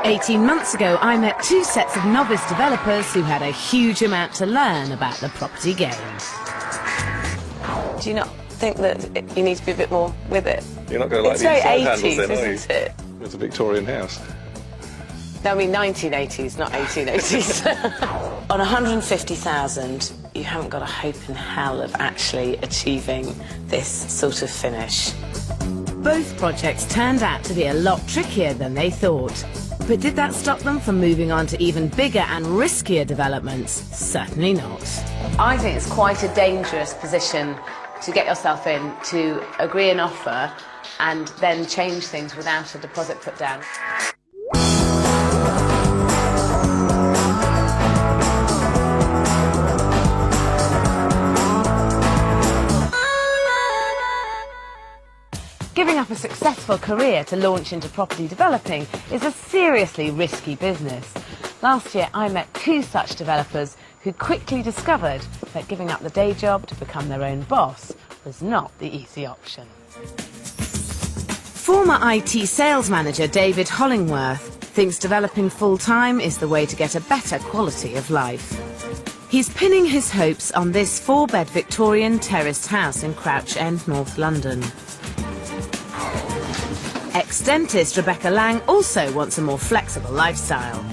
18 months ago, I met two sets of novice developers who had a huge amount to learn about the property game. Do you not think that you need to be a bit more with it? You're not going to like it's these very 80s, handles then, are you? isn't it? It's a Victorian house. No, I mean 1980s, not 1880s. On 150,000, you haven't got a hope in hell of actually achieving this sort of finish. Both projects turned out to be a lot trickier than they thought. But did that stop them from moving on to even bigger and riskier developments? Certainly not. I think it's quite a dangerous position to get yourself in, to agree an offer and then change things without a deposit put down. Giving up a successful career to launch into property developing is a seriously risky business. Last year I met two such developers who quickly discovered that giving up the day job to become their own boss was not the easy option. Former IT sales manager David Hollingworth thinks developing full-time is the way to get a better quality of life. He's pinning his hopes on this 4-bed Victorian terraced house in Crouch End, North London. Ex-dentist Rebecca Lang also wants a more flexible lifestyle.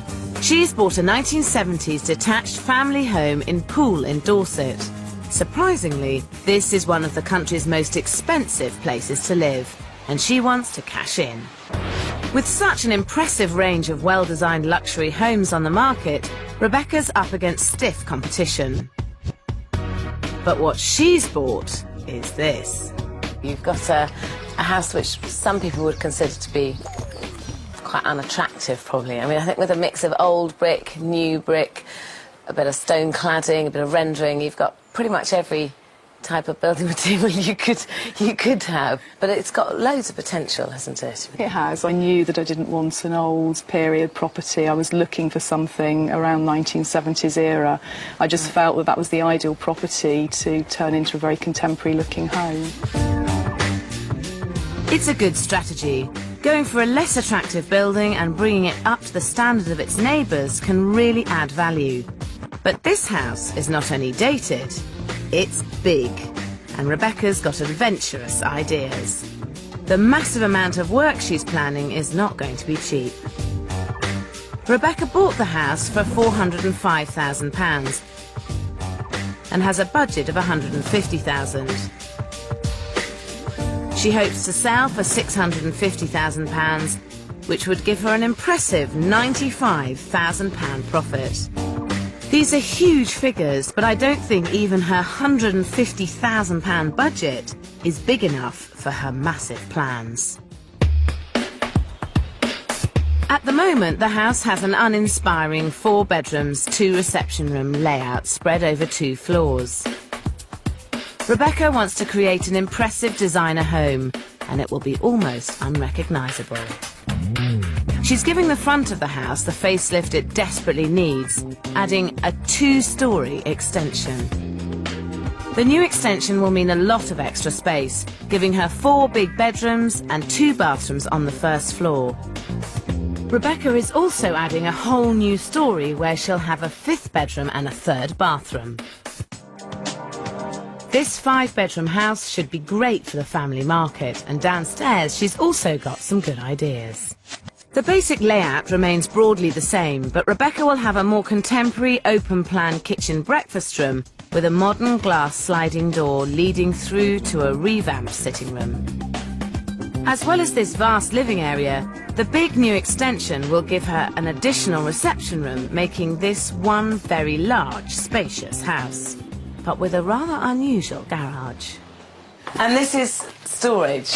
She's bought a 1970s detached family home in Poole in Dorset. Surprisingly, this is one of the country's most expensive places to live, and she wants to cash in. With such an impressive range of well-designed luxury homes on the market, Rebecca's up against stiff competition. But what she's bought is this. You've got a house which some people would consider to be quite unattractive, probably. I mean, I think with a mix of old brick, new brick, a bit of stone cladding, a bit of rendering, you've got pretty much every type of building material you could have. But it's got loads of potential, hasn't it? It has. I knew that I didn't want an old period property. I was looking for something around 1970s era. I just felt that that was the ideal property to turn into a very contemporary looking home. It's a good strategy. Going for a less attractive building and bringing it up to the standard of its neighbours can really add value. But this house is not only dated, it's big. And Rebecca's got adventurous ideas. The massive amount of work she's planning is not going to be cheap. Rebecca bought the house for £405,000 and has a budget of £150,000. She hopes to sell for £650,000, which would give her an impressive £95,000 profit. These are huge figures, but I don't think even her £150,000 budget is big enough for her massive plans. At the moment, the house has an uninspiring 4 bedrooms, 2 reception room layout spread over 2 floors. Rebecca wants to create an impressive designer home, and it will be almost unrecognisable. She's giving the front of the house the facelift it desperately needs, adding a 2-storey extension. The new extension will mean a lot of extra space, giving her 4 big bedrooms and 2 bathrooms on the first floor. Rebecca is also adding a whole new storey where she'll have a 5th bedroom and a 3rd bathroom. This 5-bedroom house should be great for the family market, and downstairs she's also got some good ideas. The basic layout remains broadly the same, but Rebecca will have a more contemporary open-plan kitchen breakfast room with a modern glass sliding door leading through to a revamped sitting room. As well as this vast living area, the big new extension will give her an additional reception room, making this one very large, spacious house, but with a rather unusual garage. And this is storage?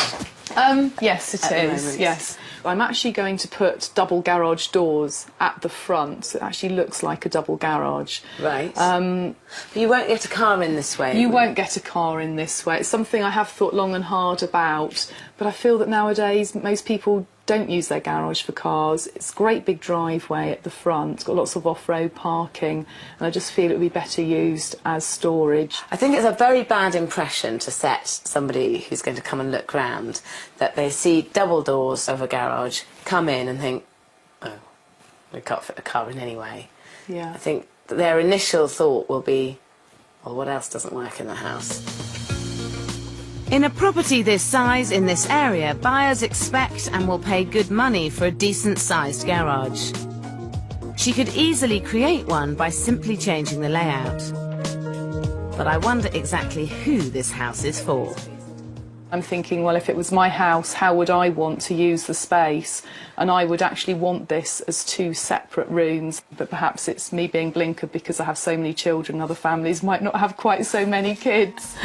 Yes, it is, yes. I'm actually going to put double garage doors at the front, so it actually looks like a double garage. Right. But you won't get a car in this way? You won't get a car in this way. It's something I have thought long and hard about, but I feel that nowadays most people don't use their garage for cars. It's a great big driveway at the front, it's got lots of off-road parking, and I just feel it would be better used as storage. I think it's a very bad impression to set somebody who's going to come and look round that they see double doors of a garage, come in and think, oh, we can't fit a car in anyway. Yeah. I think that their initial thought will be, well, what else doesn't work in the house? In a property this size in this area, buyers expect and will pay good money for a decent-sized garage. She could easily create one by simply changing the layout. But I wonder exactly who this house is for. I'm thinking, well, if it was my house, how would I want to use the space? And I would actually want this as 2 separate rooms, but perhaps it's me being blinkered because I have so many children. Other families might not have quite so many kids.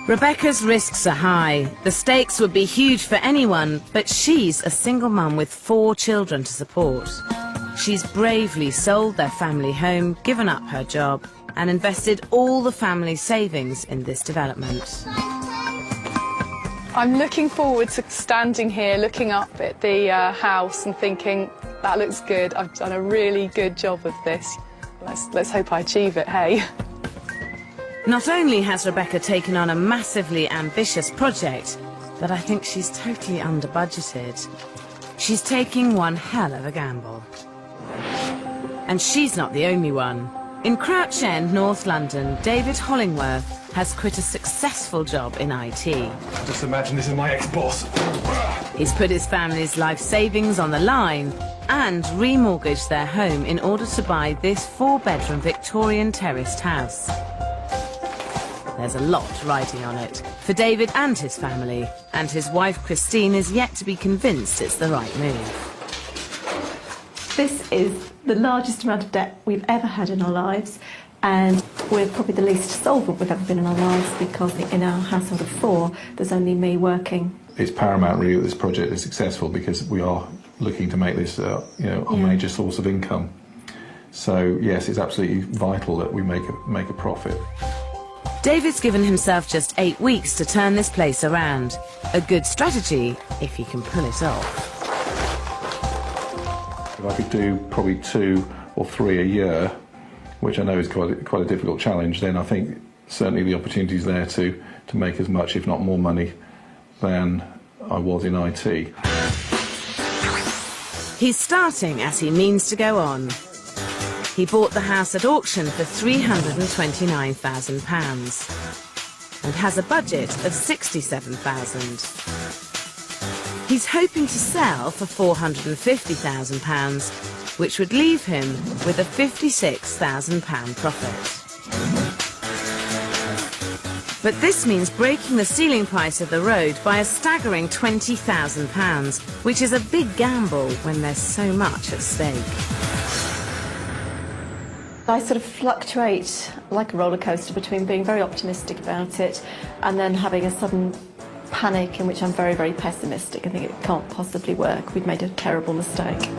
Rebecca's risks are high. The stakes would be huge for anyone, but she's a single mum with 4 children to support. She's bravely sold their family home, given up her job, and invested all the family savings in this development. I'm looking forward to standing here, looking up at the house and thinking, that looks good, I've done a really good job of this. Let's hope I achieve it, hey? Not only has Rebecca taken on a massively ambitious project, but I think she's totally under-budgeted. She's taking one hell of a gamble. And she's not the only one. In Crouch End, North London, David Hollingworth has quit a successful job in IT. Just imagine this is my ex-boss. He's put his family's life savings on the line and remortgaged their home in order to buy this 4-bedroom Victorian terraced house. There's a lot riding on it for David and his family, and his wife Christine is yet to be convinced it's the right move. This is the largest amount of debt we've ever had in our lives, and we're probably the least solvent we've ever been in our lives, because in our household of 4, there's only me working. It's paramount really that this project is successful, because we are looking to make this a major source of income. So yes, it's absolutely vital that we make a profit. David's given himself just 8 weeks to turn this place around. A good strategy if he can pull it off. If I could do probably 2 or 3 a year, which I know is quite a difficult challenge, then I think certainly the opportunity is there to make as much, if not more money, than I was in IT. He's starting as he means to go on. He bought the house at auction for £329,000 and has a budget of £67,000. He's hoping to sell for £450,000, which would leave him with a £56,000 profit. But this means breaking the ceiling price of the road by a staggering £20,000, which is a big gamble when there's so much at stake. I sort of fluctuate like a roller coaster between being very optimistic about it and then having a sudden panic in which I'm very, very pessimistic. I think it can't possibly work. We've made a terrible mistake.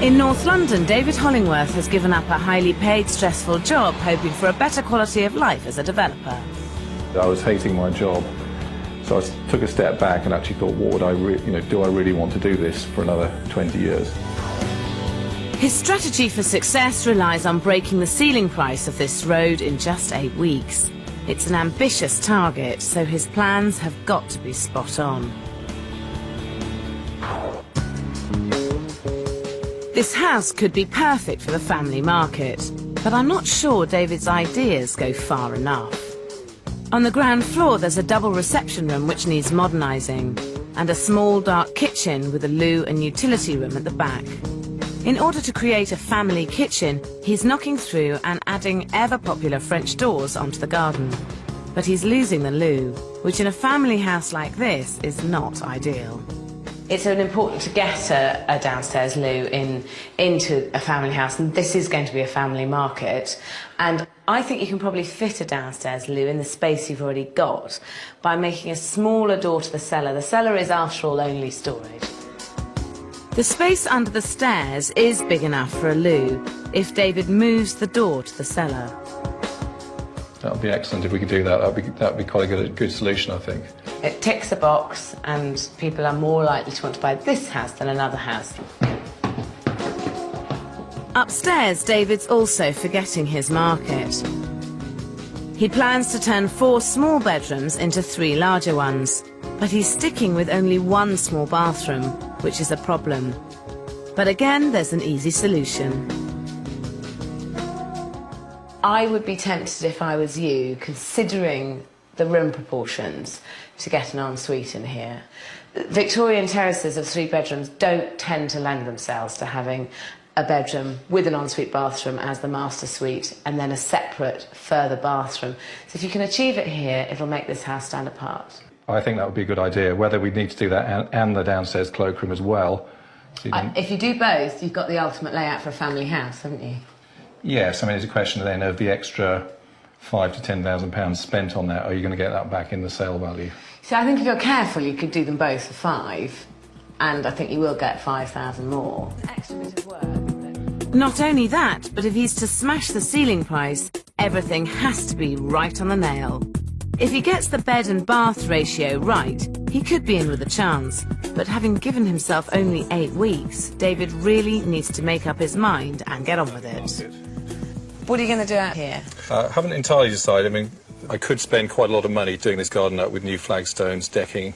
In North London, David Hollingworth has given up a highly paid, stressful job, hoping for a better quality of life as a developer. I was hating my job, so I took a step back and actually thought, what would I do I really want to do this for another 20 years? His strategy for success relies on breaking the ceiling price of this road in just 8 weeks. It's an ambitious target, so his plans have got to be spot on. This house could be perfect for the family market, but I'm not sure David's ideas go far enough. On the ground floor there's a double reception room which needs modernising, and a small dark kitchen with a loo and utility room at the back. In order to create a family kitchen, he's knocking through and adding ever-popular French doors onto the garden. But he's losing the loo, which in a family house like this is not ideal. It's important to get a downstairs loo into a family house, and this is going to be a family market. And I think you can probably fit a downstairs loo in the space you've already got by making a smaller door to the cellar. The cellar is, after all, only storage. The space under the stairs is big enough for a loo if David moves the door to the cellar. That would be excellent if we could do that. That would be quite a good solution, I think. It ticks a box, and people are more likely to want to buy this house than another house. Upstairs, David's also forgetting his market. He plans to turn 4 small bedrooms into 3 larger ones, but he's sticking with only 1 small bathroom, which is a problem. But again, there's an easy solution. I would be tempted, if I was you, considering the room proportions, to get an ensuite in here. Victorian terraces of 3 bedrooms don't tend to lend themselves to having a bedroom with an ensuite bathroom as the master suite and then a separate further bathroom. So if you can achieve it here, it'll make this house stand apart. I think that would be a good idea. Whether we need to do that and the downstairs cloakroom as well. So If you do both, you've got the ultimate layout for a family house, haven't you? yes, I mean, it's a question then of the extra £5,000 to £10,000 spent on that. Are you going to get that back in the sale value? So I think if you're careful, you could do them both for 5, and I think you will get 5,000 more. An extra bit of work. Not only that, but if he's to smash the ceiling price, everything has to be right on the nail. If he gets the bed and bath ratio right, he could be in with a chance. But having given himself only 8 weeks, David really needs to make up his mind and get on with it. What are you going to do out here? I haven't entirely decided. I mean, I could spend quite a lot of money doing this garden up with new flagstones, decking,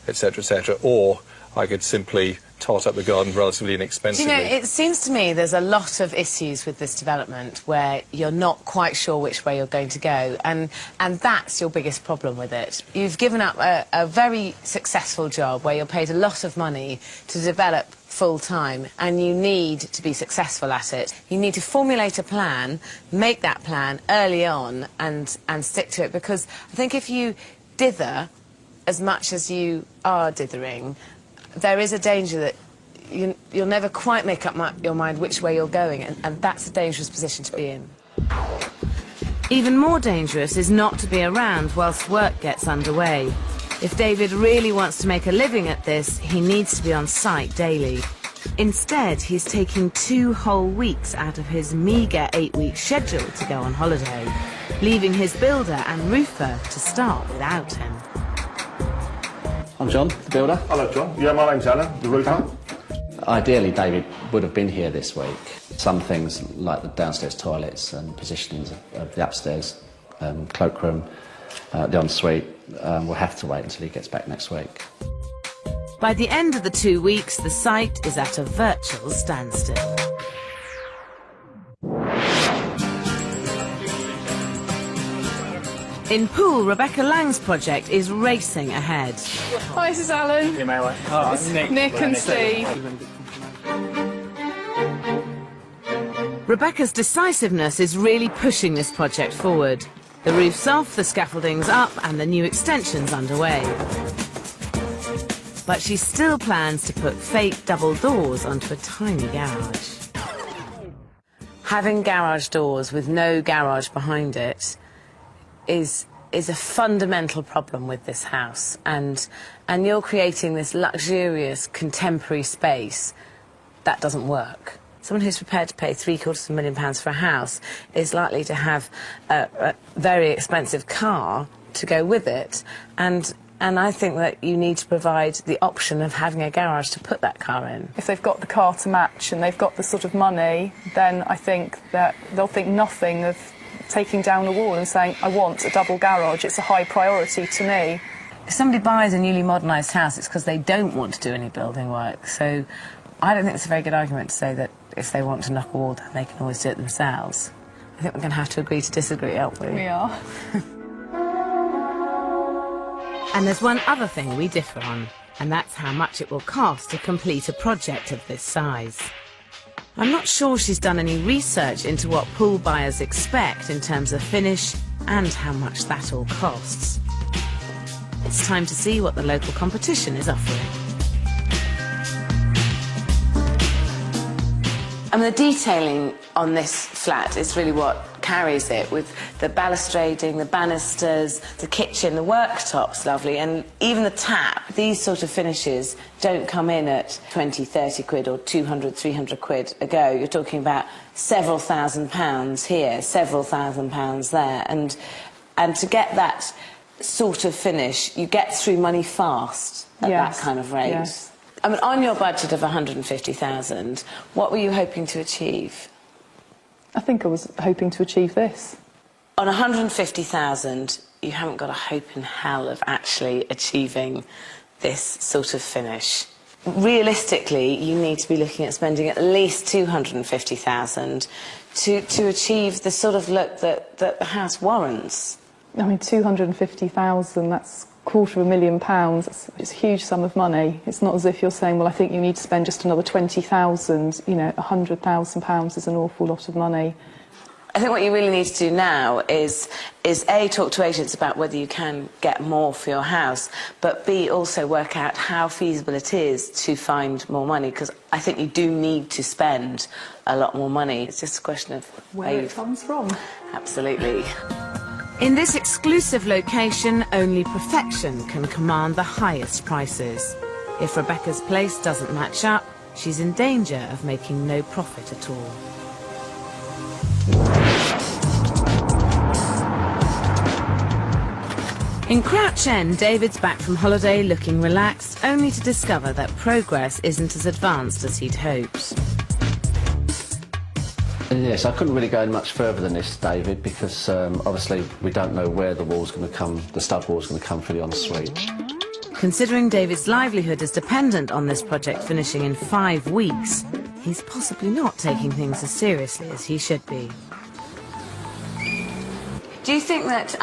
etc., or I could simply tart up the garden relatively inexpensively. Do you know, it seems to me there's a lot of issues with this development where you're not quite sure which way you're going to go, and that's your biggest problem with it. You've given up a very successful job where you're paid a lot of money to develop full-time, and you need to be successful at it. You need to formulate a plan, make that plan early on and stick to it, because I think if you dither as much as you are dithering, there is a danger that you'll never quite make up your mind which way you're going, and that's a dangerous position to be in. Even more dangerous is not to be around whilst work gets underway. If David really wants to make a living at this, he needs to be on site daily. Instead, he's taking 2 whole weeks out of his meagre 8-week schedule to go on holiday, leaving his builder and roofer to start without him. I'm John, the builder. Hello, John. Yeah, my name's Alan, the roofer. Ideally, David would have been here this week. Some things, like the downstairs toilets and positionings of the upstairs cloakroom, the ensuite, will have to wait until he gets back next week. By the end of the 2 weeks, the site is at a virtual standstill. In Poole, Rebecca Lang's project is racing ahead. Hi, this is Alan. It's Nick and Steve. Rebecca's decisiveness is really pushing this project forward. The roof's off, the scaffolding's up, and the new extension's underway. But she still plans to put fake double doors onto a tiny garage. Having garage doors with no garage behind it is a fundamental problem with this house, and you're creating this luxurious contemporary space that doesn't work. Someone who's prepared to pay £750,000 for a house is likely to have a very expensive car to go with it, and I think that you need to provide the option of having a garage to put that car in. If they've got the car to match and they've got the sort of money, then I think that they'll think nothing of taking down a wall and saying, I want a double garage, it's a high priority to me. If somebody buys a newly modernised house, it's because they don't want to do any building work. So I don't think it's a very good argument to say that if they want to knock a wall down, they can always do it themselves. I think we're going to have to agree to disagree, aren't we? We are. And there's one other thing we differ on, and that's how much it will cost to complete a project of this size. I'm not sure she's done any research into what pool buyers expect in terms of finish and how much that all costs. It's time to see what the local competition is offering. And the detailing on this flat is really what carries it, with the balustrading, the banisters, the kitchen, the worktop's lovely, and even the tap. These sort of finishes don't come in at 20, 30 quid or 200, 300 quid a go. You're talking about several £1,000s here, several £1,000s there, and to get that sort of finish, you get through money fast at that kind of rate. Yes. I mean, on your budget of 150,000, what were you hoping to achieve? I think I was hoping to achieve this. On 150,000, you haven't got a hope in hell of actually achieving this sort of finish. Realistically, you need to be looking at spending at least 250,000 to achieve the sort of look that the house warrants. I mean, 250,000, that's £250,000. It's a huge sum of money. It's not as if you're saying, well, I think you need to spend just another 20,000. You know, £100,000 is an awful lot of money. I think what you really need to do now is A, talk to agents about whether you can get more for your house, but B, also work out how feasible it is to find more money, because I think you do need to spend a lot more money. It's just a question of Where it comes from. Absolutely. In this exclusive location, only perfection can command the highest prices. If Rebecca's place doesn't match up, she's in danger of making no profit at all. In Crouch End, David's back from holiday looking relaxed, only to discover that progress isn't as advanced as he'd hoped. Yes, I couldn't really go much further than this, David, because obviously we don't know where the wall's going to come, the stud wall's going to come for the ensuite. Considering David's livelihood is dependent on this project finishing in 5 weeks, he's possibly not taking things as seriously as he should be. Do you think that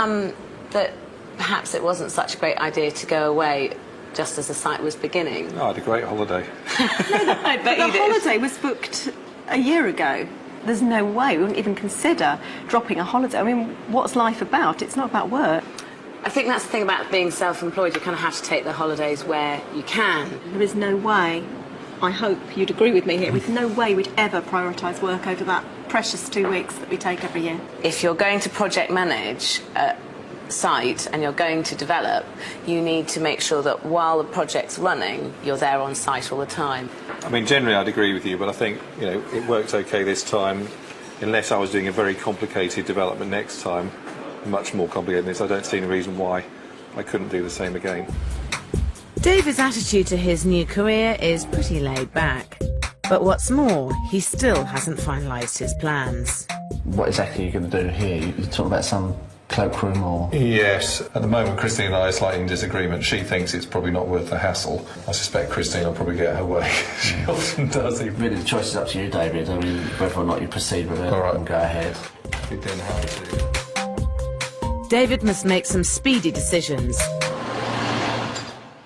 that perhaps it wasn't such a great idea to go away just as the site was beginning? Oh, I had a great holiday. I bet you The did. holiday was booked a year ago. There's no way, we wouldn't even consider dropping a holiday. I mean, what's life about? It's not about work. I think that's the thing about being self-employed. You kind of have to take the holidays where you can. There is no way, I hope you'd agree with me here, with no way we'd ever prioritise work over that precious 2 weeks that we take every year. If you're going to project manage a site and you're going to develop, you need to make sure that while the project's running, you're there on site all the time. I mean, generally I'd agree with you, but I think, you know, it worked okay this time. Unless I was doing a very complicated development next time, much more complicated than this, I don't see any reason why I couldn't do the same again. David's attitude to his new career is pretty laid back. But what's more, he still hasn't finalised his plans. What exactly are you going to do here? You talk about some cloakroom or... Yes, at the moment Christine and I are slightly in disagreement. She thinks it's probably not worth the hassle. I suspect Christine will probably get her way. She often does. Really, the choice is up to you, David. I mean, whether or not you proceed with it All right. and go ahead. We don't have to. David must make some speedy decisions.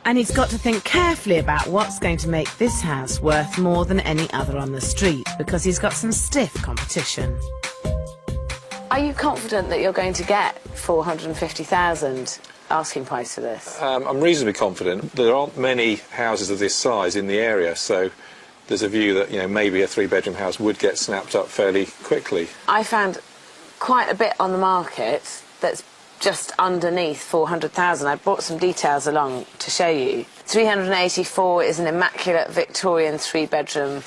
And he's got to think carefully about what's going to make this house worth more than any other on the street, because he's got some stiff competition. Are you confident that you're going to get 450,000 asking price for this? I'm reasonably confident. There aren't many houses of this size in the area, so there's a view that, you know, maybe a 3-bedroom house would get snapped up fairly quickly. I found quite a bit on the market that's just underneath 400,000. I brought some details along to show you. 384 is an immaculate Victorian 3-bedroom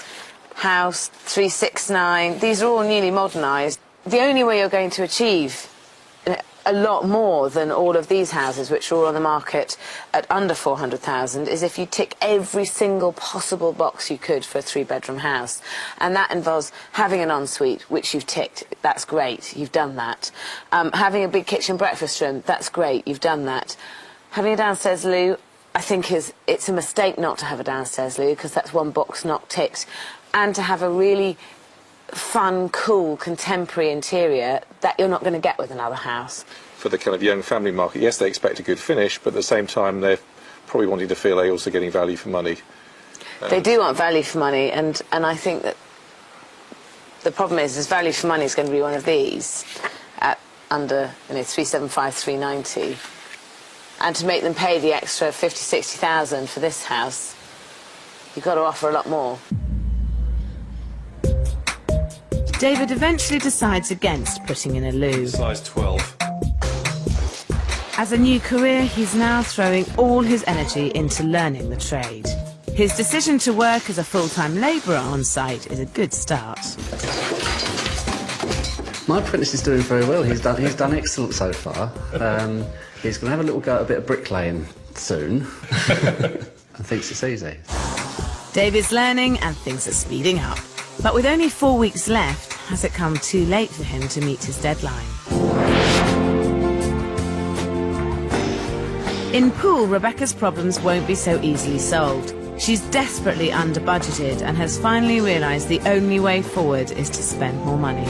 house. 369, these are all newly modernised. The only way you're going to achieve a lot more than all of these houses, which are all on the market at under 400,000, is if you tick every single possible box you could for a 3-bedroom house. And that involves having an ensuite, which you've ticked. That's great, you've done that. Having a big kitchen breakfast room, that's great, you've done that. Having a downstairs loo, I think it's a mistake not to have a downstairs loo, because that's one box not ticked. And to have a really fun, cool, contemporary interior that you're not going to get with another house. For the kind of young family market, yes, they expect a good finish, but at the same time they're probably wanting to feel they're also getting value for money. They do want value for money, and I think that the problem is value for money is going to be one of these at under 375, 390. And to make them pay the extra 50, 60,000 for this house, you've got to offer a lot more. David eventually decides against putting in a loo. Size 12. As a new career, he's now throwing all his energy into learning the trade. His decision to work as a full-time labourer on site is a good start. My apprentice is doing very well. He's done excellent so far. He's going to have a little go at a bit of bricklaying soon and thinks it's easy. David's learning and things are speeding up. But with only 4 weeks left, has it come too late for him to meet his deadline? In pool, Rebecca's problems won't be so easily solved. She's desperately under-budgeted and has finally realised the only way forward is to spend more money.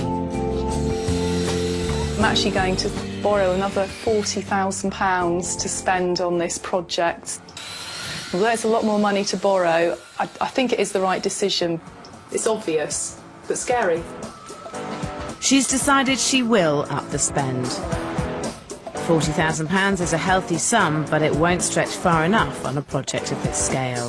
I'm actually going to borrow another £40,000 to spend on this project. Although it's a lot more money to borrow, I think it is the right decision. It's obvious, but scary. She's decided she will up the spend. £40,000 is a healthy sum, but it won't stretch far enough on a project of this scale.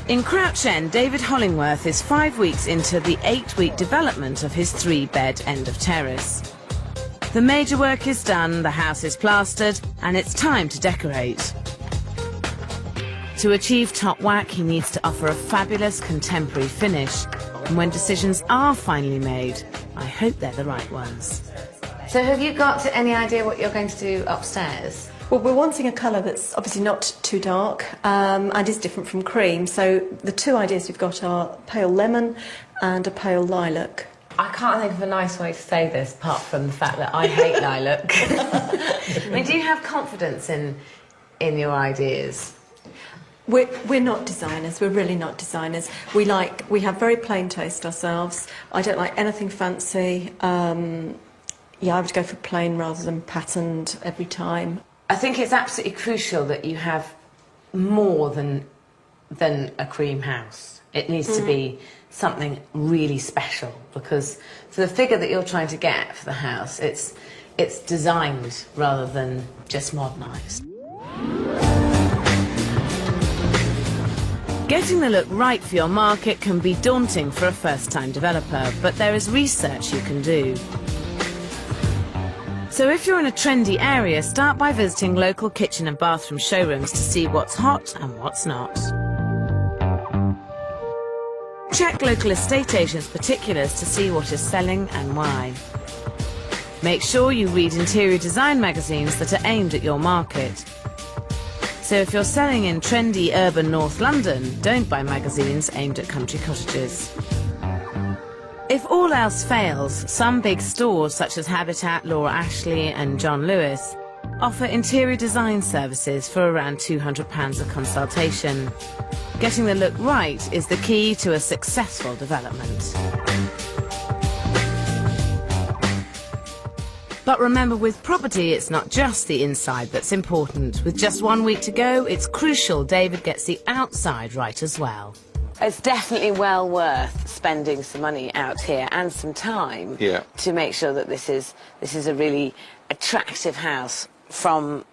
In Crouch End, David Hollingworth is 5 weeks into the 8-week development of his 3-bed end of terrace. The major work is done, the house is plastered, and it's time to decorate. To achieve top whack, he needs to offer a fabulous contemporary finish. And when decisions are finally made, I hope they're the right ones. So have you got any idea what you're going to do upstairs? Well, we're wanting a colour that's obviously not too dark and is different from cream. So the two ideas we've got are pale lemon and a pale lilac. I can't think of a nice way to say this apart from the fact that I hate lilac. I mean, do you have confidence in your ideas? We're not designers. We're really not designers. We have very plain taste ourselves. I don't like anything fancy. Yeah, I would go for plain rather than patterned every time. I think it's absolutely crucial that you have more than a cream house. It needs to be something really special, because for the figure that you're trying to get for the house, it's designed rather than just modernised. Getting the look right for your market can be daunting for a first-time developer, but there is research you can do. So if you're in a trendy area, start by visiting local kitchen and bathroom showrooms to see what's hot and what's not. Check local estate agents' particulars to see what is selling and why. Make sure you read interior design magazines that are aimed at your market. So if you're selling in trendy urban North London, don't buy magazines aimed at country cottages. If all else fails, some big stores such as Habitat, Laura Ashley and John Lewis offer interior design services for around £200 a consultation. Getting the look right is the key to a successful development. But remember, with property, it's not just the inside that's important. With just 1 week to go, it's crucial David gets the outside right as well. It's definitely well worth spending some money out here and some time to make sure that this is a really attractive house from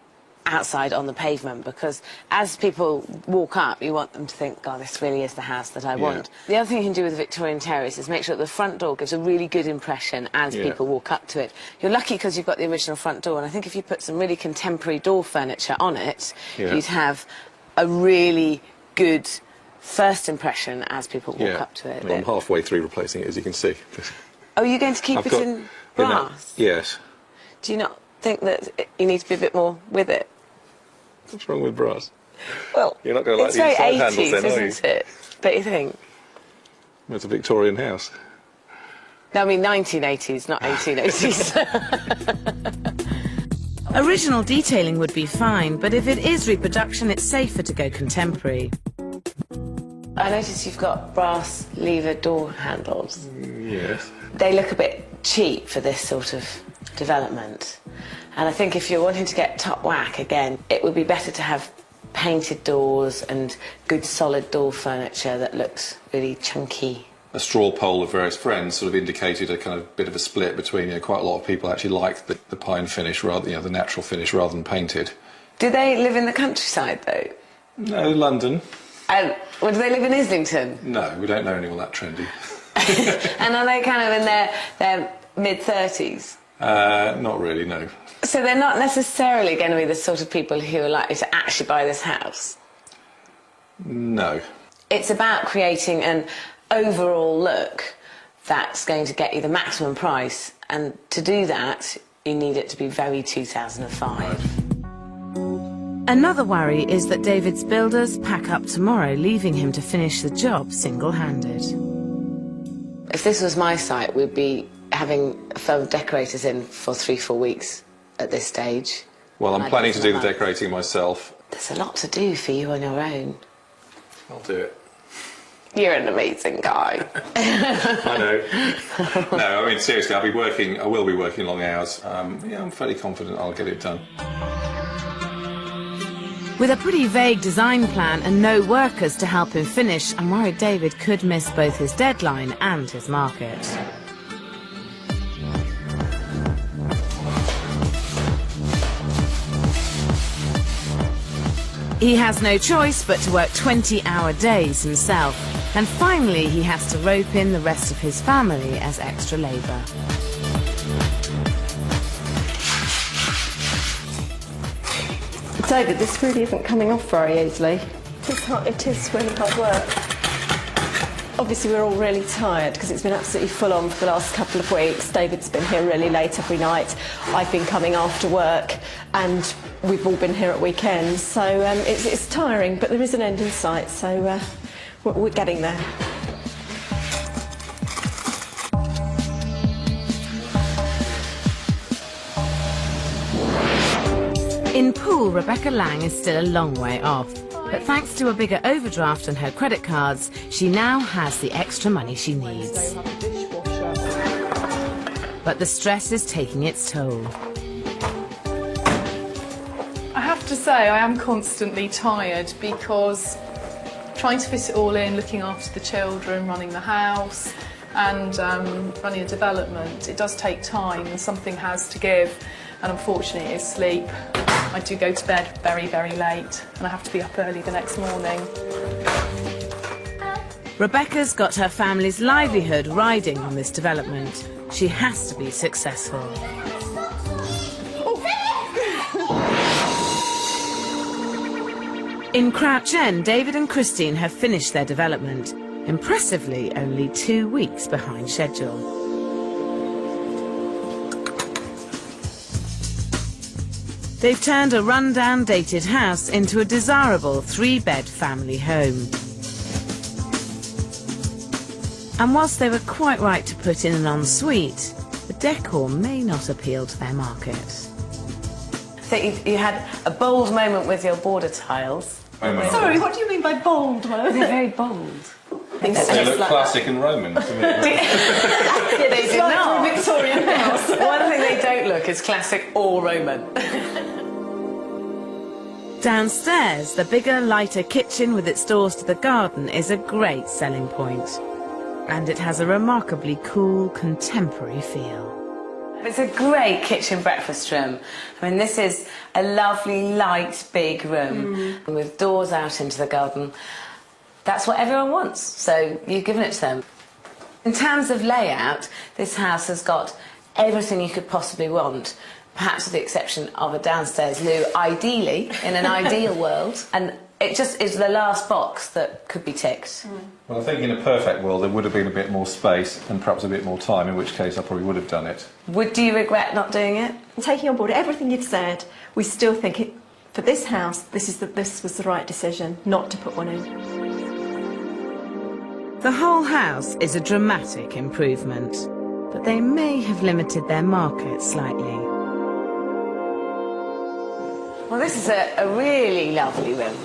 outside on the pavement, because as people walk up, you want them to think, God, this really is the house that I want. The other thing you can do with Victorian Terrace is make sure that the front door gives a really good impression as people walk up to it. You're lucky because you've got the original front door, and I think if you put some really contemporary door furniture on it, you'd have a really good first impression as people walk up to it. Well, I'm halfway through replacing it, as you can see. Oh, are you going to keep it in brass? Yes. Do you not think that you need to be a bit more with it? What's wrong with brass? Well, you're not going to like it's the very inside 80s, handles then, are you? isn't it? Don't you think? It's a Victorian house. No, I mean 1980s, not 1880s. Original detailing would be fine, but if it is reproduction, it's safer to go contemporary. I noticed you've got brass lever door handles. Yes. They look a bit cheap for this sort of development. And I think if you're wanting to get top whack again, it would be better to have painted doors and good solid door furniture that looks really chunky. A straw poll of various friends sort of indicated a kind of bit of a split between, quite a lot of people actually like the pine finish rather, the natural finish rather than painted. Do they live in the countryside though? No, London. Oh, well, do they live in Islington? No, we don't know anyone that trendy. And are they kind of in their mid-30s? Not really, no. So they're not necessarily going to be the sort of people who are likely to actually buy this house? No. It's about creating an overall look that's going to get you the maximum price, and to do that, you need it to be very 2005. Right. Another worry is that David's builders pack up tomorrow, leaving him to finish the job single-handed. If this was my site, we'd be having a firm of decorators in for 3-4 weeks at this stage. Well, I'm I'd planning to do the month. decorating myself. There's a lot to do for you on your own. I'll do it. You're an amazing guy. I know. No, I mean, seriously, I will be working long hours. Yeah, I'm fairly confident I'll get it done. With a pretty vague design plan and no workers to help him finish, I'm worried David could miss both his deadline and his market. He has no choice but to work 20-hour days himself, and finally he has to rope in the rest of his family as extra labour. David, this really isn't coming off very easily. It is really hard work. Obviously we're all really tired because it's been absolutely full on for the last couple of weeks. David's been here really late every night. I've been coming after work and we've all been here at weekends. So it's tiring, but there is an end in sight, so we're getting there. In pool, Rebecca Lang is still a long way off. But thanks to a bigger overdraft on her credit cards, she now has the extra money she needs. But the stress is taking its toll. I have to say I am constantly tired because trying to fit it all in, looking after the children, running the house and running a development, it does take time and something has to give, and unfortunately it's sleep. I do go to bed very, very late and I have to be up early the next morning. Rebecca's got her family's livelihood riding on this development. She has to be successful. In Crouch End, David and Christine have finished their development. Impressively, only 2 weeks behind schedule. They've turned a run-down, dated house into a desirable 3-bed family home. And whilst they were quite right to put in an ensuite, the decor may not appeal to their market. I think you had a bold moment with your border tiles. Sorry, what do you mean by bold? They're very bold. They look classic and Roman to me. Yeah, they do not. Like a Victorian house. One thing they don't look is classic or Roman. Downstairs, the bigger, lighter kitchen with its doors to the garden is a great selling point. And it has a remarkably cool, contemporary feel. It's a great kitchen breakfast room. I mean, this is a lovely, light, big room with doors out into the garden. That's what everyone wants, so you've given it to them. In terms of layout, this house has got everything you could possibly want, perhaps with the exception of a downstairs loo, ideally, in an ideal world. And it just is the last box that could be ticked. Well, I think in a perfect world there would have been a bit more space and perhaps a bit more time, in which case I probably would have done it. Do you regret not doing it? Taking on board everything you've said, we still think for this house, this was the right decision, not to put one in. The whole house is a dramatic improvement, but they may have limited their market slightly. Well, this is a really lovely room,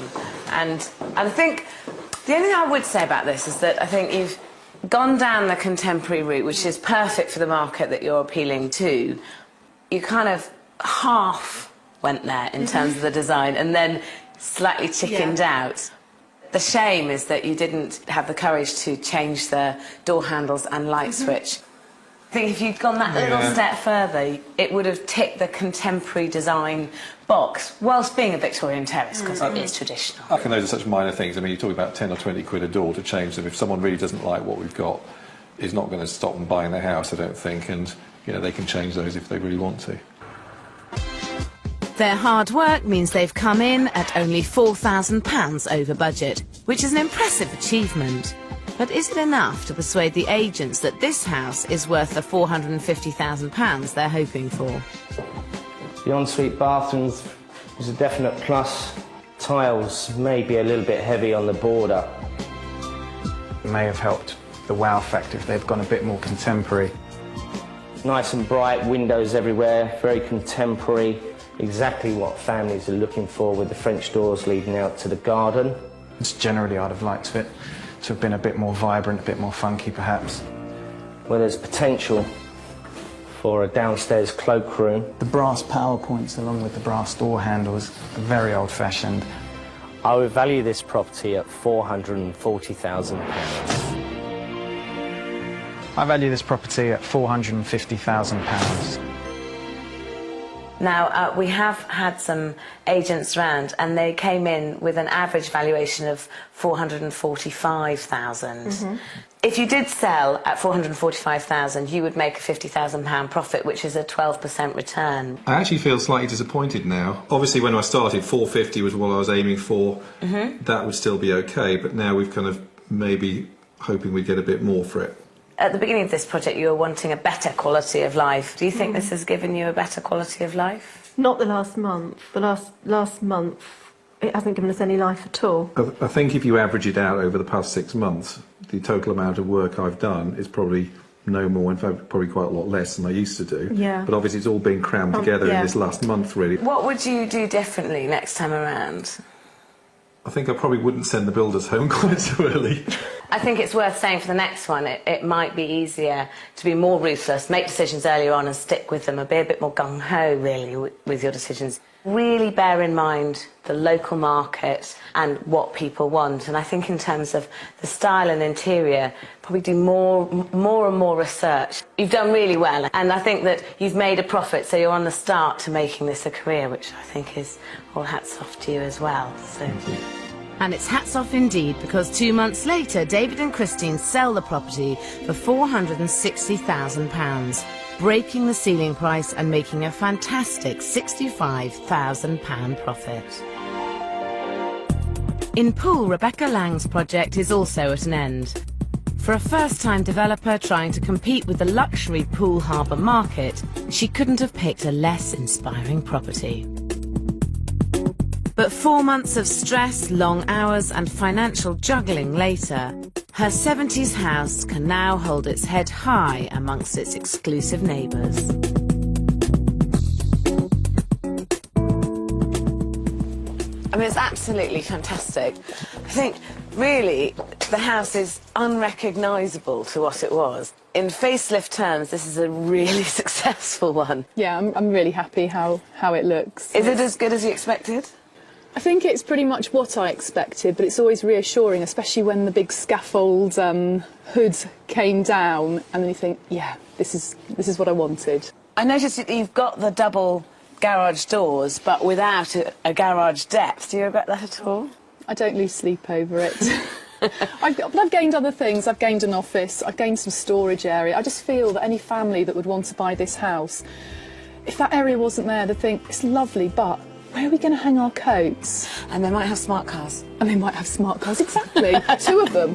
and I think the only thing I would say about this is that I think you've gone down the contemporary route, which is perfect for the market that you're appealing to. You kind of half went there in terms of the design and then slightly chickened out. The shame is that you didn't have the courage to change the door handles and light switch. I think if you'd gone that little step further, it would have ticked the contemporary design box, whilst being a Victorian terrace, because it is traditional. I reckon those are such minor things. I mean, you're talking about 10 or 20 quid a door to change them. If someone really doesn't like what we've got, is not going to stop them buying their house, I don't think, and you know, they can change those if they really want to. Their hard work means they've come in at only £4,000 over budget, which is an impressive achievement. But is it enough to persuade the agents that this house is worth the £450,000 they're hoping for? The ensuite bathrooms is a definite plus. Tiles may be a little bit heavy on the border. It may have helped the wow factor if they've gone a bit more contemporary. Nice and bright, windows everywhere, very contemporary, exactly what families are looking for, with the French doors leading out to the garden. It's generally I'd have liked it to have been a bit more vibrant, a bit more funky perhaps. Where there's potential for a downstairs cloakroom. The brass power points along with the brass door handles are very old-fashioned. I would value this property at £440,000. I value this property at £450,000. Now, we have had some agents round, and they came in with an average valuation of £445,000. If you did sell at £445,000, you would make a £50,000 profit, which is a 12% return. I actually feel slightly disappointed now. Obviously, when I started, 450 was what I was aiming for. That would still be okay, but now we've kind of maybe hoping we'd get a bit more for it. At the beginning of this project, you were wanting a better quality of life. Do you think this has given you a better quality of life? Not the last month. The last month, it hasn't given us any life at all. I think if you average it out over the past 6 months, the total amount of work I've done is probably no more, in fact, probably quite a lot less than I used to do. Yeah. But obviously it's all been crammed together in this last month, really. What would you do differently next time around? I think I probably wouldn't send the builders home quite so early. I think it's worth saying for the next one, it might be easier to be more ruthless, make decisions earlier on and stick with them, and be a bit more gung-ho, really, with your decisions. Really bear in mind the local market and what people want. And I think in terms of the style and interior, probably do more and more research. You've done really well, and I think that you've made a profit, so you're on the start to making this a career, which I think is all hats off to you as well. So. And it's hats off indeed, because 2 months later, David and Christine sell the property for £460,000, breaking the ceiling price and making a fantastic £65,000 profit. In Poole, Rebecca Lang's project is also at an end. For a first-time developer trying to compete with the luxury Poole Harbour market, she couldn't have picked a less inspiring property. But 4 months of stress, long hours and financial juggling later, her 70s house can now hold its head high amongst its exclusive neighbours. I mean, it's absolutely fantastic. I think, really, the house is unrecognisable to what it was. In facelift terms, this is a really successful one. Yeah, I'm really happy how it looks. Is it as good as you expected? I think it's pretty much what I expected, but it's always reassuring, especially when the big scaffold hood came down, and then you think, yeah, this is what I wanted. I noticed that you've got the double garage doors, but without a garage depth. Do you regret that at all? I don't lose sleep over it. I've gained other things. I've gained an office. I've gained some storage area. I just feel that any family that would want to buy this house, if that area wasn't there, they'd think, it's lovely, but where are we going to hang our coats? And they might have smart cars. And they might have smart cars, exactly. 2 of them.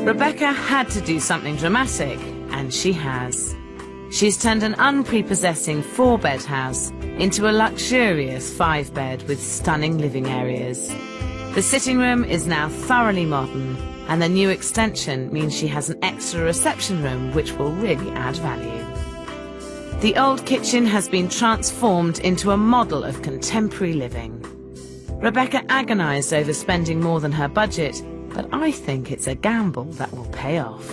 Rebecca had to do something dramatic, and she has. She's turned an unprepossessing 4-bed house into a luxurious 5-bed with stunning living areas. The sitting room is now thoroughly modern, and the new extension means she has an extra reception room which will really add value. The old kitchen has been transformed into a model of contemporary living. Rebecca agonised over spending more than her budget, but I think it's a gamble that will pay off.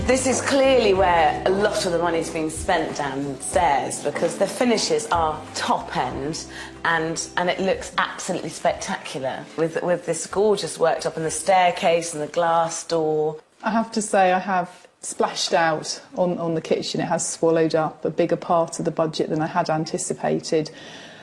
This is clearly where a lot of the money's been spent downstairs, because the finishes are top end and it looks absolutely spectacular with this gorgeous worktop and the staircase and the glass door. I have to say I have splashed out on the kitchen. It has swallowed up a bigger part of the budget than I had anticipated.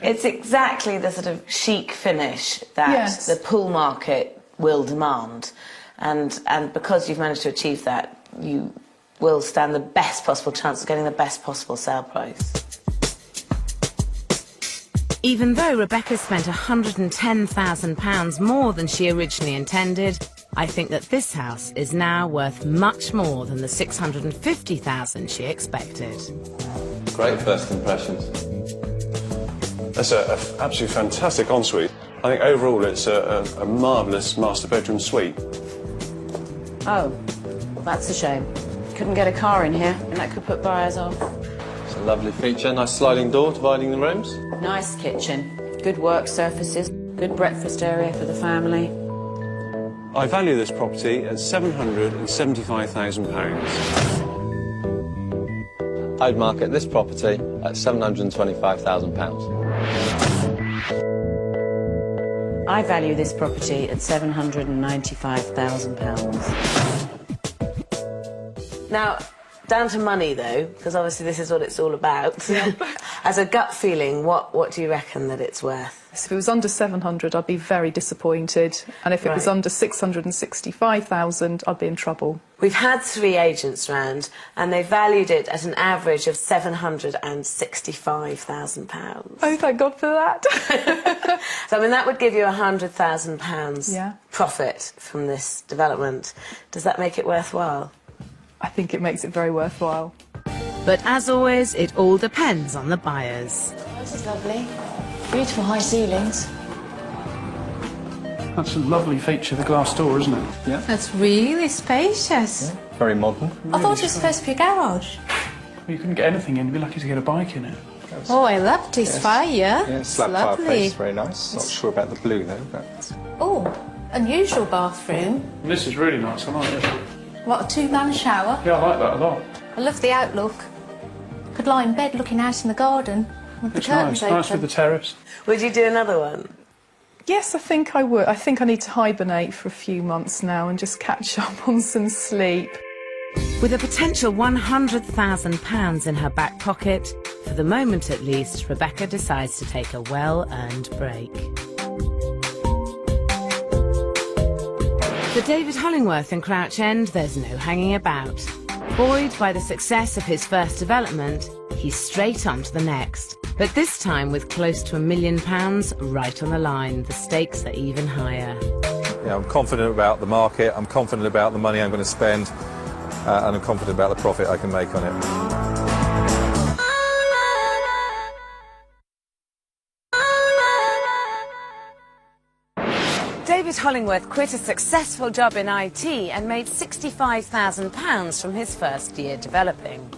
It's exactly the sort of chic finish that the Poole market will demand, and because you've managed to achieve that, you will stand the best possible chance of getting the best possible sale price. Even though Rebecca spent £110,000 more than she originally intended, I think that this house is now worth much more than the $650,000 she expected. Great first impressions. That's an absolutely fantastic ensuite. I think overall it's a marvellous master bedroom suite. Oh, that's a shame. Couldn't get a car in here, and that could put buyers off. It's a lovely feature, nice sliding door dividing the rooms. Nice kitchen, good work surfaces, good breakfast area for the family. I value this property at £775,000. I'd market this property at £725,000. I value this property at £795,000. Now, down to money though, because obviously this is what it's all about. Yeah. As a gut feeling, what do you reckon that it's worth? So if it was under 700, I'd be very disappointed, and if it was under 665,000, I'd be in trouble. We've had 3 agents round, and they valued it at an average of £765,000. Oh, thank God for that. So, I mean, that would give you £100,000 Yeah. profit from this development. Does that make it worthwhile? I think it makes it very worthwhile. But as always, it all depends on the buyers. This is lovely. Beautiful high ceilings. That's a lovely feature, the glass door, isn't it? Yeah. That's really spacious. Very modern. I thought it was supposed to be a garage. Well, you couldn't get anything in, you'd be lucky to get a bike in it. Oh, I love this fire. Yeah, It's slab lovely. fireplace, very nice. Not sure about the blue though, but... Oh, unusual bathroom. And this is really nice, I like it. What, a 2-man shower? Yeah, I like that a lot. I love the outlook. Could lie in bed looking out in the garden with the It's curtains nice, open. nice with the terrace. Would you do another one? Yes, I think I would. I think I need to hibernate for a few months now and just catch up on some sleep. With a potential £100,000 in her back pocket, for the moment at least, Rebecca decides to take a well-earned break. For David Hollingworth in Crouch End, there's no hanging about. Buoyed by the success of his first development, he's straight on to the next. But this time with close to £1 million right on the line, the stakes are even higher. Yeah, I'm confident about the market, I'm confident about the money I'm going to spend, and I'm confident about the profit I can make on it. David Hollingworth quit a successful job in IT and made £65,000 from his first year developing.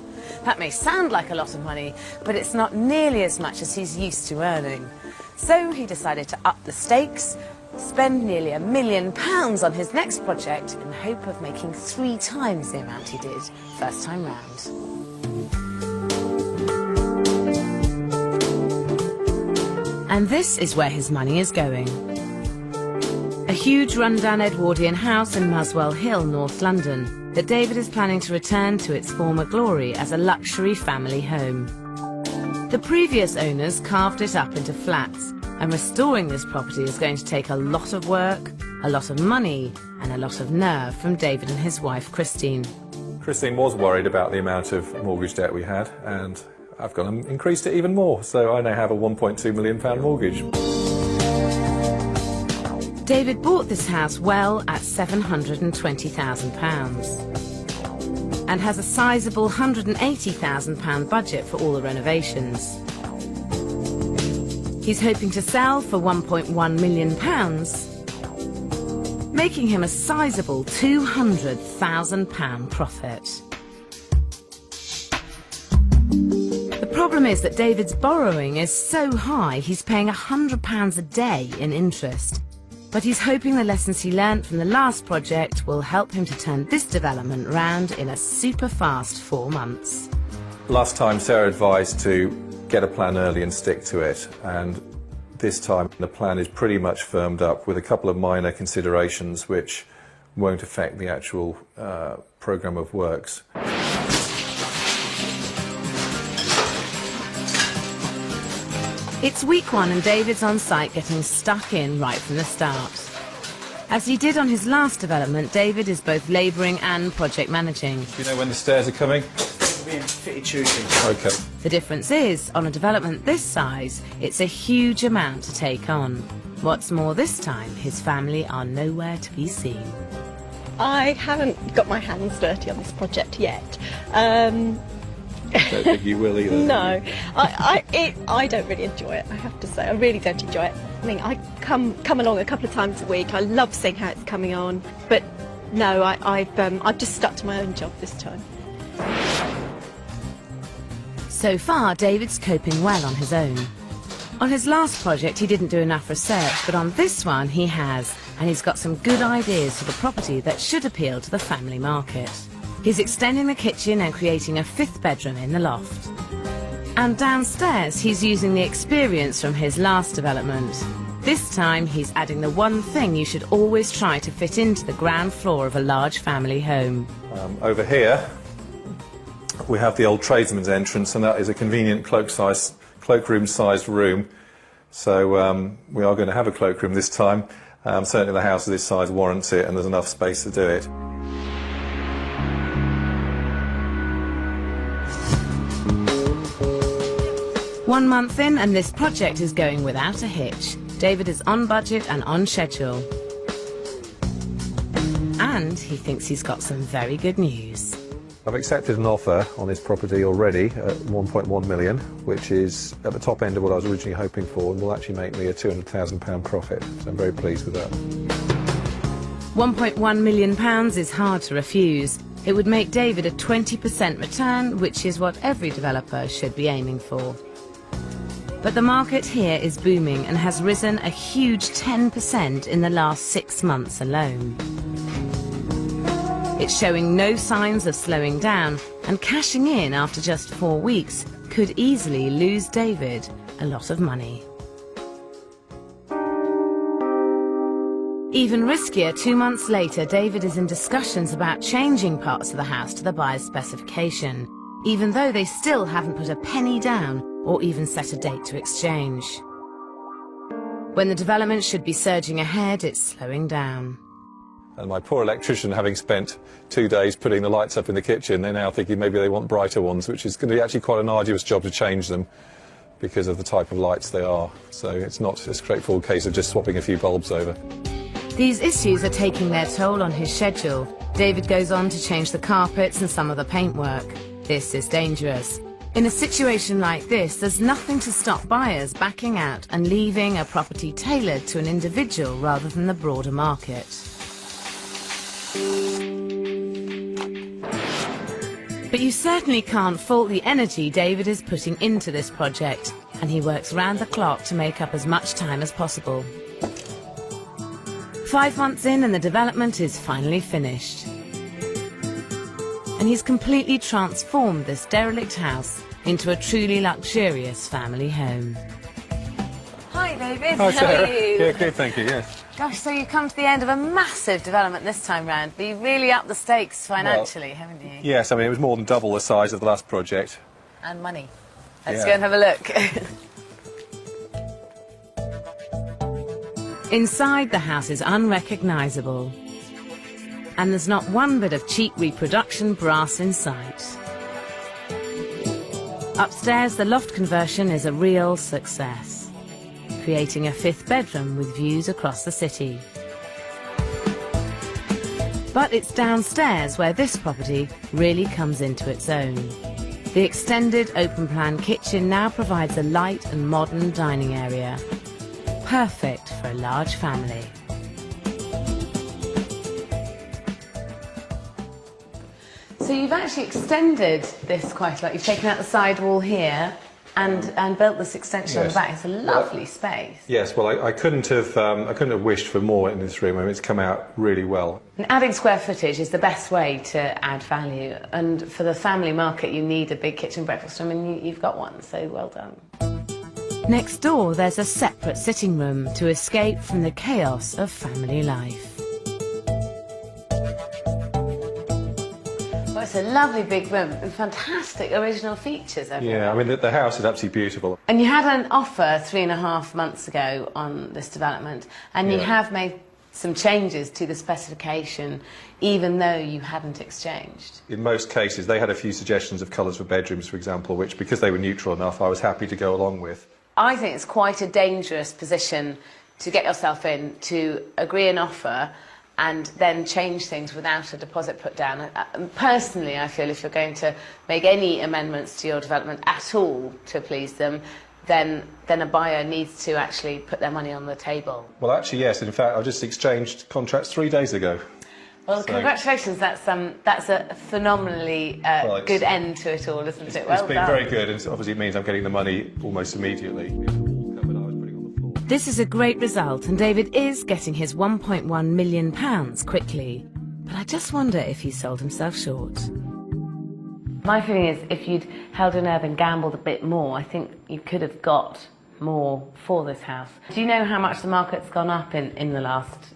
That may sound like a lot of money, but it's not nearly as much as he's used to earning. So he decided to up the stakes, spend nearly £1 million on his next project in hope of making 3 times the amount he did first time round. And this is where his money is going. A huge rundown Edwardian house in Muswell Hill, North London, that David is planning to return to its former glory as a luxury family home. The previous owners carved it up into flats, and restoring this property is going to take a lot of work, a lot of money, and a lot of nerve from David and his wife, Christine. Christine was worried about the amount of mortgage debt we had, and I've gone and increased it even more, so I now have a £1.2 million mortgage. David bought this house well at £720,000 and has a sizable £180,000 budget for all the renovations. He's hoping to sell for £1.1 million, making him a sizable £200,000 profit. The problem is that David's borrowing is so high he's paying £100 a day in interest. But he's hoping the lessons he learnt from the last project will help him to turn this development round in a super fast 4 months. Last time Sarah advised to get a plan early and stick to it, and this time the plan is pretty much firmed up with a couple of minor considerations which won't affect the actual programme of works. It's week 1 and David's on site getting stuck in right from the start. As he did on his last development, David is both labouring and project managing. Do you know when the stairs are coming? It'll be in fitted Tuesday. OK. The difference is, on a development this size, it's a huge amount to take on. What's more, this time, his family are nowhere to be seen. I haven't got my hands dirty on this project yet. I don't think you will either. No, I don't really enjoy it, I have to say. I really don't enjoy it. I mean, I come along a couple of times a week. I love seeing how it's coming on. But no, I've just stuck to my own job this time. So far, David's coping well on his own. On his last project, he didn't do enough research, but on this one, he has. And he's got some good ideas for the property that should appeal to the family market. He's extending the kitchen and creating a 5th bedroom in the loft. And downstairs, he's using the experience from his last development. This time, he's adding the one thing you should always try to fit into the ground floor of a large family home. Over here, we have the old tradesman's entrance, and that is a convenient cloakroom-sized room. So we are going to have a cloakroom this time. Certainly the house of this size warrants it, and there's enough space to do it. One month in, and this project is going without a hitch. David is on budget and on schedule. And he thinks he's got some very good news. I've accepted an offer on this property already at 1.1 million, which is at the top end of what I was originally hoping for, and will actually make me a £200,000 profit. So I'm very pleased with that. £1.1 million is hard to refuse. It would make David a 20% return, which is what every developer should be aiming for. But the market here is booming and has risen a huge 10% in the last 6 months alone. It's showing no signs of slowing down, and cashing in after just 4 weeks could easily lose David a lot of money. Even riskier, 2 months later, David is in discussions about changing parts of the house to the buyer's specification, even though they still haven't put a penny down or even set a date to exchange. When the development should be surging ahead, it's slowing down. And my poor electrician, having spent 2 days putting the lights up in the kitchen, they're now thinking maybe they want brighter ones, which is going to be actually quite an arduous job to change them because of the type of lights they are. So it's not a straightforward case of just swapping a few bulbs over. These issues are taking their toll on his schedule. David goes on to change the carpets and some of the paintwork. This is dangerous. In a situation like this, there's nothing to stop buyers backing out and leaving a property tailored to an individual rather than the broader market. But you certainly can't fault the energy David is putting into this project, and he works round the clock to make up as much time as possible. 5 months in, and the development is finally finished. And he's completely transformed this derelict house into a truly luxurious family home. Hi, David. Hi, Sarah. How are you? Yeah, good, thank you, yes. Gosh, so you've come to the end of a massive development this time round, but you've really upped the stakes financially, haven't you? Yes, I mean, it was more than double the size of the last project. And money. Let's go and have a look. Inside, the house is unrecognisable. And there's not one bit of cheap reproduction brass in sight. Upstairs, the loft conversion is a real success, creating a 5th bedroom with views across the city. But it's downstairs where this property really comes into its own. The extended open-plan kitchen now provides a light and modern dining area, perfect for a large family. So you've actually extended this quite a lot. You've taken out the side wall here and built this extension on the back. It's a lovely space. Yes, well, I couldn't have wished for more in this room. I mean, it's come out really well. And adding square footage is the best way to add value. And for the family market, you need a big kitchen breakfast room, and you've got one, so well done. Next door, there's a separate sitting room to escape from the chaos of family life. Well, it's a lovely big room and fantastic original features everywhere. Yeah, I mean, the house is absolutely beautiful. And you had an offer 3.5 months ago on this development, and you have made some changes to the specification, even though you hadn't exchanged. In most cases, they had a few suggestions of colours for bedrooms, for example, which, because they were neutral enough, I was happy to go along with. I think it's quite a dangerous position to get yourself in, to agree an offer and then change things without a deposit put down. Personally, I feel if you're going to make any amendments to your development at all to please them, then a buyer needs to actually put their money on the table. Well, actually, yes. In fact, I just exchanged contracts 3 days ago. Well, So- congratulations. That's a phenomenally good end to it all, isn't it? Well It's been done. very good, and obviously it means I'm getting the money almost immediately. This is a great result, and David is getting his £1.1 million quickly. But I just wonder if he sold himself short. My feeling is if you'd held your nerve and gambled a bit more, I think you could have got more for this house. Do you know how much the market's gone up in the last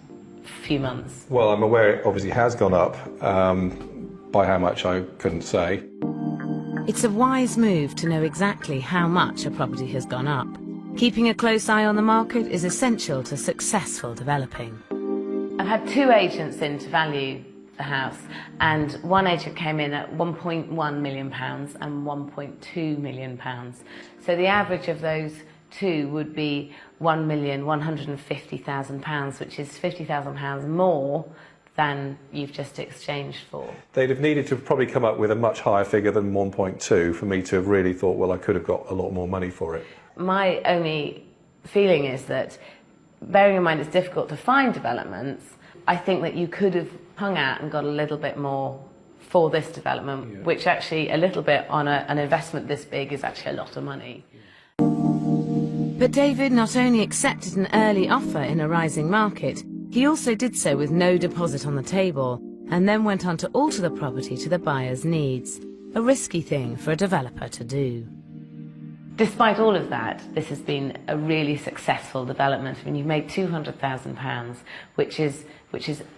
few months? Well, I'm aware it obviously has gone up. By how much, I couldn't say. It's a wise move to know exactly how much a property has gone up. Keeping a close eye on the market is essential to successful developing. I've had 2 agents in to value the house, and one agent came in at £1.1 million and £1.2 million. So the average of those 2 would be £1,150,000, which is £50,000 more than you've just exchanged for. They'd have needed to have probably come up with a much higher figure than 1.2 for me to have really thought, well, I could have got a lot more money for it. My only feeling is that, bearing in mind it's difficult to find developments, I think that you could have hung out and got a little bit more for this development, which actually a little bit on an investment this big is actually a lot of money. But David not only accepted an early offer in a rising market, he also did so with no deposit on the table, and then went on to alter the property to the buyer's needs, a risky thing for a developer to do. Despite all of that, this has been a really successful development. I mean, you've made £200,000, which is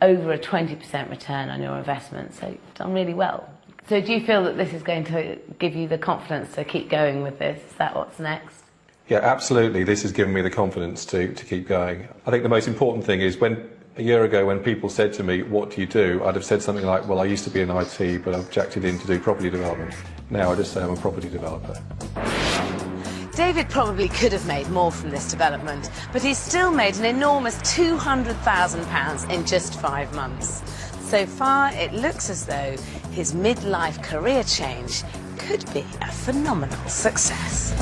over a 20% return on your investment, so you've done really well. So do you feel that this is going to give you the confidence to keep going with this? Is that what's next? Yeah, absolutely. This has given me the confidence to keep going. I think the most important thing is a year ago when people said to me, what do you do? I'd have said something like, well, I used to be in IT, but I objected in to do property development. Now I just say I'm a property developer. David probably could have made more from this development, but he's still made an enormous £200,000 in just 5 months. So far, it looks as though his midlife career change could be a phenomenal success.